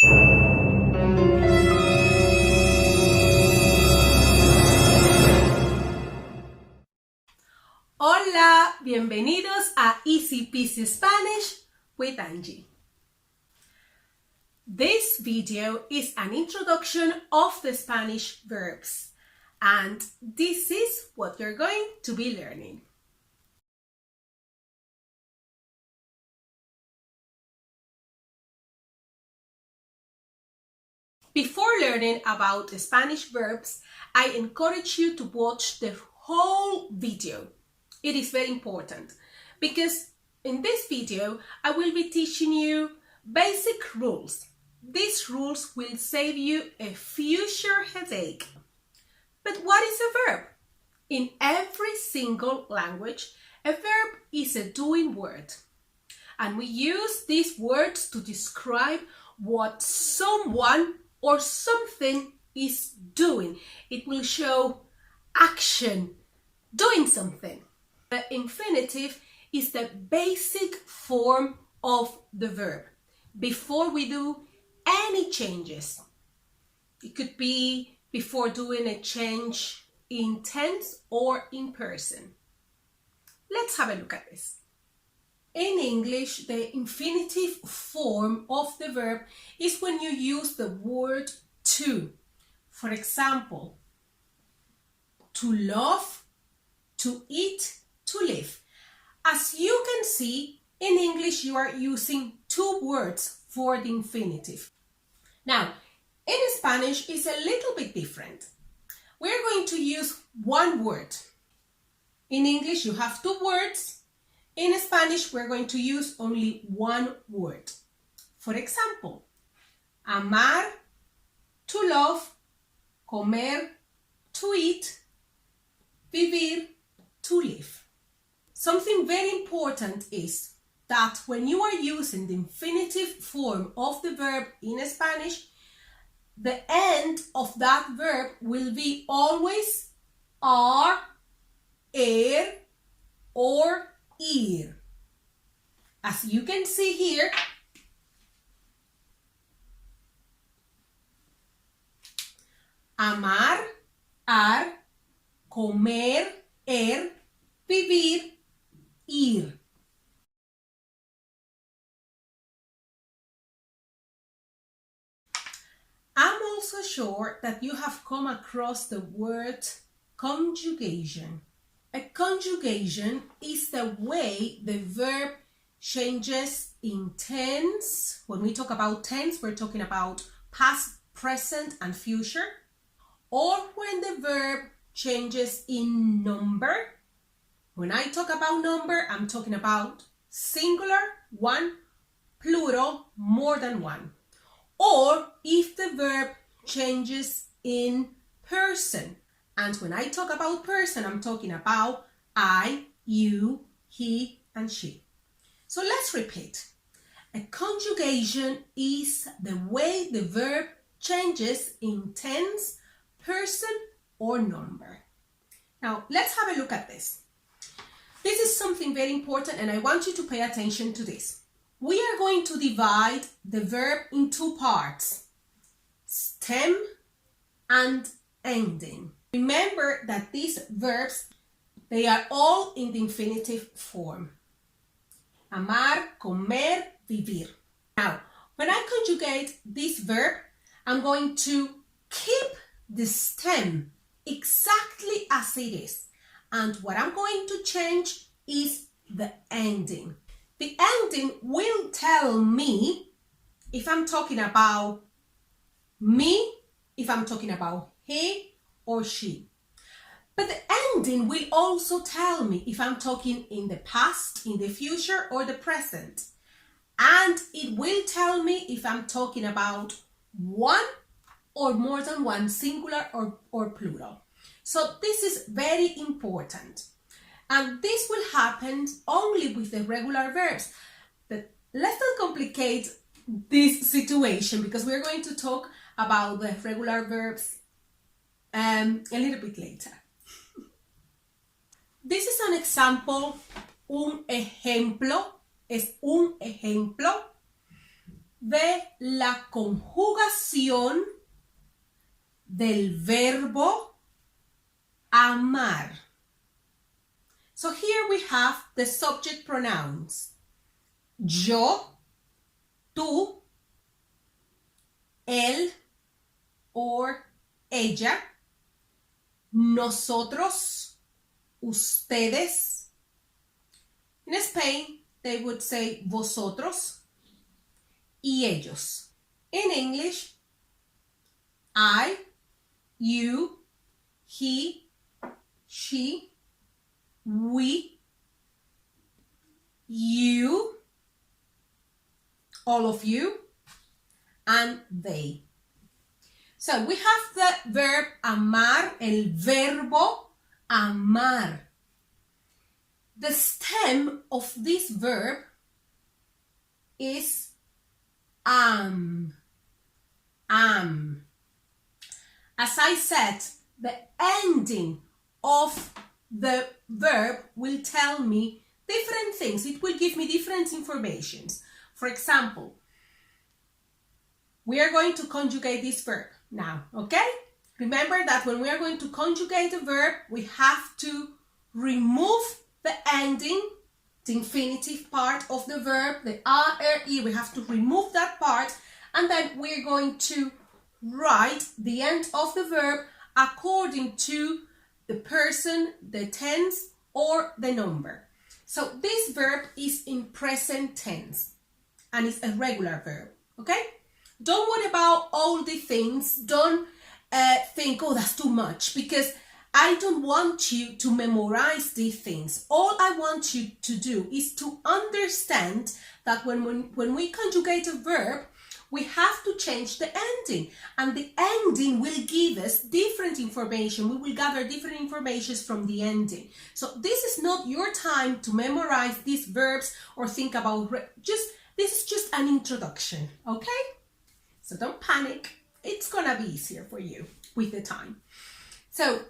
Hola, bienvenidos a Easy Peasy Spanish with Angie. This video is an introduction of the Spanish verbs, and this is what you're going to be learning. Before learning about the Spanish verbs, I encourage you to watch the whole video. It is very important because in this video, I will be teaching you basic rules. These rules will save you a future headache. But what is a verb? In every single language, a verb is a doing word. And we use these words to describe what someone or something is doing. It will show action, doing something. The infinitive is the basic form of the verb before we do any changes. It could be before doing a change in tense or in person. Let's have a look at this. In English, the infinitive form of the verb is when you use the word to. For example, to love, to eat, to live. As you can see, in English you are using two words for the infinitive. Now, in Spanish it's a little bit different. We're going to use one word. In English you have two words. In Spanish we're going to use only one word. For example, amar, to love, comer, to eat, vivir, to live. Something very important is that when you are using the infinitive form of the verb in Spanish, the end of that verb will be always ar, or ir. As you can see here, amar, ar, comer, vivir, ir. I'm also sure that you have come across the word conjugation. A conjugation is the way the verb changes in tense. When we talk about tense, we're talking about past, present, and future. Or when the verb changes in number. When I talk about number, I'm talking about singular, one, plural, more than one. Or if the verb changes in person. And when I talk about person, I'm talking about I, you, he, and she. So let's repeat. A conjugation is the way the verb changes in tense, person, or number. Now, let's have a look at this. This is something very important and I want you to pay attention to this. We are going to divide the verb in two parts, stem and ending. Remember that these verbs, they are all in the infinitive form. Amar, comer, vivir. Now, when I conjugate this verb, I'm going to keep the stem exactly as it is. And what I'm going to change is the ending. The ending will tell me if I'm talking about me, if I'm talking about he or she. But the ending will also tell me if I'm talking in the past, in the future, or the present. And it will tell me if I'm talking about one or more than one, singular or plural. So this is very important. And this will happen only with the regular verbs. But let's not complicate this situation because we're going to talk about the regular verbs a little bit later. This is an example, un ejemplo, es un ejemplo de la conjugación del verbo amar. So here we have the subject pronouns. Yo, tú, él or ella, nosotros, ustedes. In Spain, they would say vosotros y ellos. In English, I, you, he, she, we, you, all of you, and they. So we have the verb amar, el verbo amar. The stem of this verb is am. As I said, the ending of the verb will tell me different things. It will give me different informations. For example, we are going to conjugate this verb now, okay? Remember that when we are going to conjugate a verb, we have to remove the ending, the infinitive part of the verb, the -e, we have to remove that part, and then we're going to write the end of the verb according to the person, the tense, or the number. So this verb is in present tense, and it's a regular verb, okay? Don't worry about all the things. Don't think, oh, that's too much, because I don't want you to memorize these things. All I want you to do is to understand that when we conjugate a verb, we have to change the ending, and the ending will give us different information. We will gather different information from the ending. So this is not your time to memorize these verbs or think about this is just an introduction, okay? So don't panic. It's gonna be easier for you with the time. So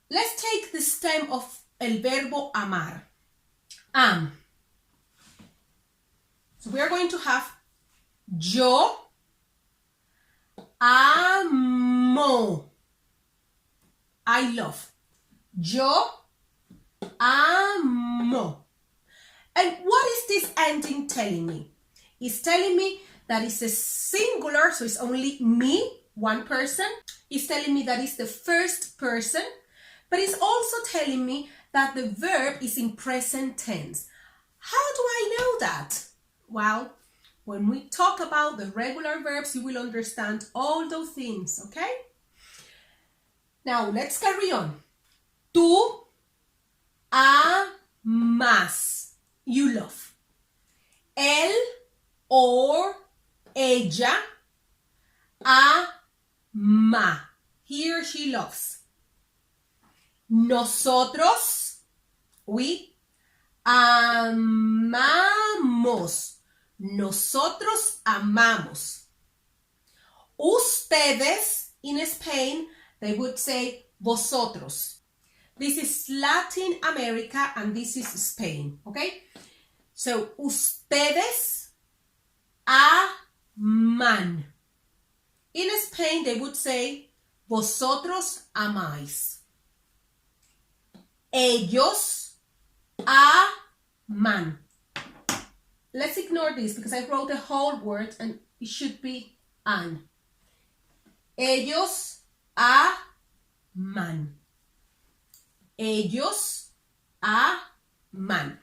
let's take the stem of el verbo amar. Am. So we are going to have yo amo. I love. Yo amo. And what is this ending telling me? It's telling me that it's a singular, so it's only me, one person. It's telling me that it's the first person, but it's also telling me that the verb is in present tense. How do I know that? Well, when we talk about the regular verbs, you will understand all those things, okay? Now, let's carry on. Tú amas. You love. Él or ella ama. He or she loves. Nosotros, we amamos. Nosotros amamos. Ustedes, in Spain, they would say vosotros. This is Latin America and this is Spain, okay? So, ustedes aman. In Spain, they would say vosotros amáis. Ellos aman. Let's ignore this because I wrote the whole word and it should be an. Ellos aman. Ellos aman.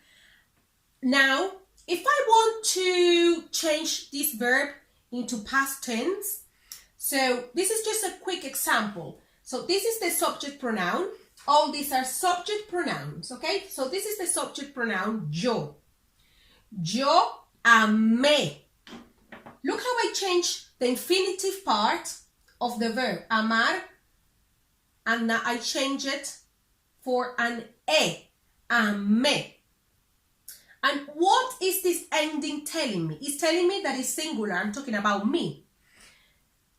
Now, if I want to change this verb into past tense, so this is just a quick example. So this is the subject pronoun. All these are subject pronouns, okay? So this is the subject pronoun yo. Yo amé. Look how I changed the infinitive part of the verb amar, and now I change it for an e. Amé. And what is this ending telling me? It's telling me that it's singular. I'm talking about me.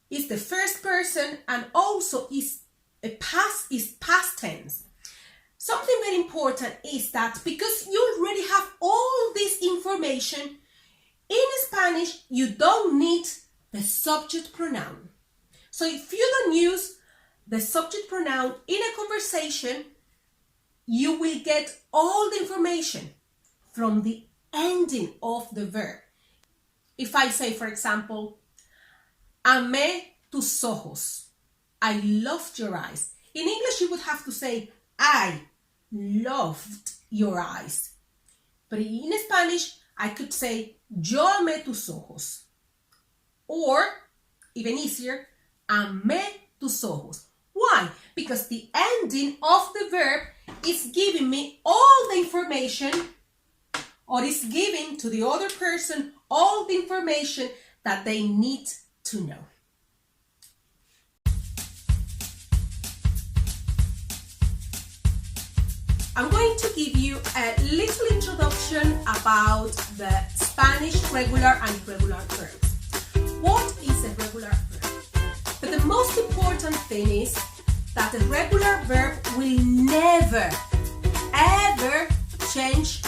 It's the first person and also is past tense. Something very important is that because you already have all this information in Spanish, Spanish, you don't need the subject pronoun. So if you don't use the subject pronoun in a conversation, you will get all the information from the ending of the verb. If I say, for example, amé tus ojos, I loved your eyes. In English, you would have to say, I loved your eyes. But in Spanish, I could say, yo amé tus ojos. Or, even easier, amé tus ojos. Why? Because the ending of the verb is giving me all the information, or is giving to the other person all the information that they need to know. I'm going to give you a little introduction about the Spanish regular and irregular verbs. What is a regular verb? But the most important thing is that a regular verb will never, ever change